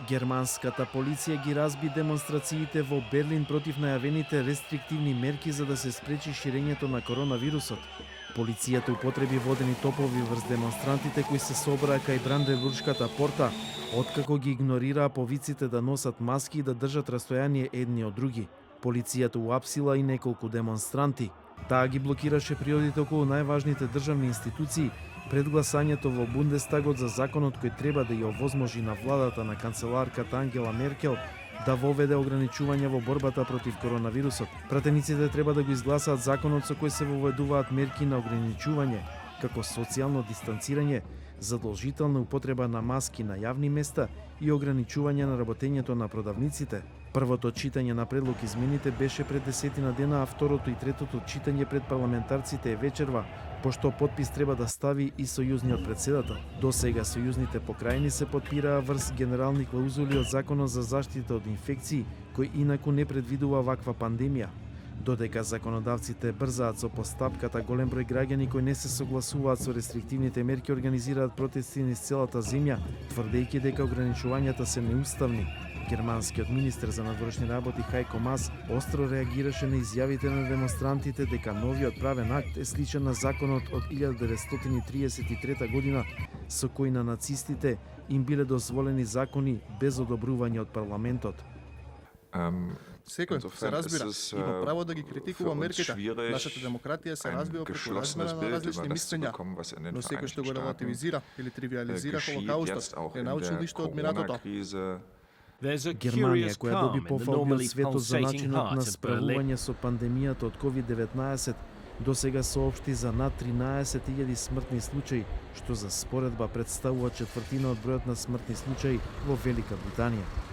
Германската полиција ги разби демонстрациите во Берлин против најавените рестриктивни мерки за да се спречи ширењето на коронавирусот. Полицијата употреби водени топови врз демонстрантите кои се собраа кај Бранденбуршката порта, откако ги игнорираа повиците да носат маски и да држат растојание едни од други. Полицијата уапсила и неколку демонстранти. Таа ги блокираше приодите околу најважните државни институции пред гласањето во Бундестагот за законот кој треба да ја овозможи на владата на канцеларката Ангела Меркел да воведе ограничувања во борбата против коронавирусот. Пратениците треба да го изгласаат законот со кој се воведуваат мерки на ограничување, како социјално дистанцирање, задолжителна употреба на маски на јавни места и ограничување на работењето на продавниците. Првото читање на предлог измените беше пред 10 дена, а второто и третото читање пред парламентарците е вечерва, пошто подпис треба да стави и сојузниот председател. До сега сојузните покрајни се подпираа врз генерални клаузули од Законот за заштита од инфекции, кој инаку не предвидува ваква пандемија. Додека законодавците брзаат со постапката, голем број граѓани кои не се согласуваат со рестриктивните мерки организираат протести низ целата земја, тврдејќи дека ограничувањата се неуставни. Германскиот министер за надворешни работи Хајко Мас остро реагираше на изјавите на демонстрантите дека новиот правен акт е сличен на законот од 1933 година, со кој на нацистите им биле дозволени закони без одобрување од парламентот. Секој се разбира, има право да ги критикува мерките. Нашата демократија се разбива преку размена на различни мислења, но секој што го релативизира или тривиализира Холокаустот е научил ништо од минатото. Германија, која доби пофалби од светот за начинот на справување со пандемијата од COVID-19, до сега соопшти за над 13.000 смртни случаи, што за споредба представува четвртина од бројот на смртни случаи во Велика Британија.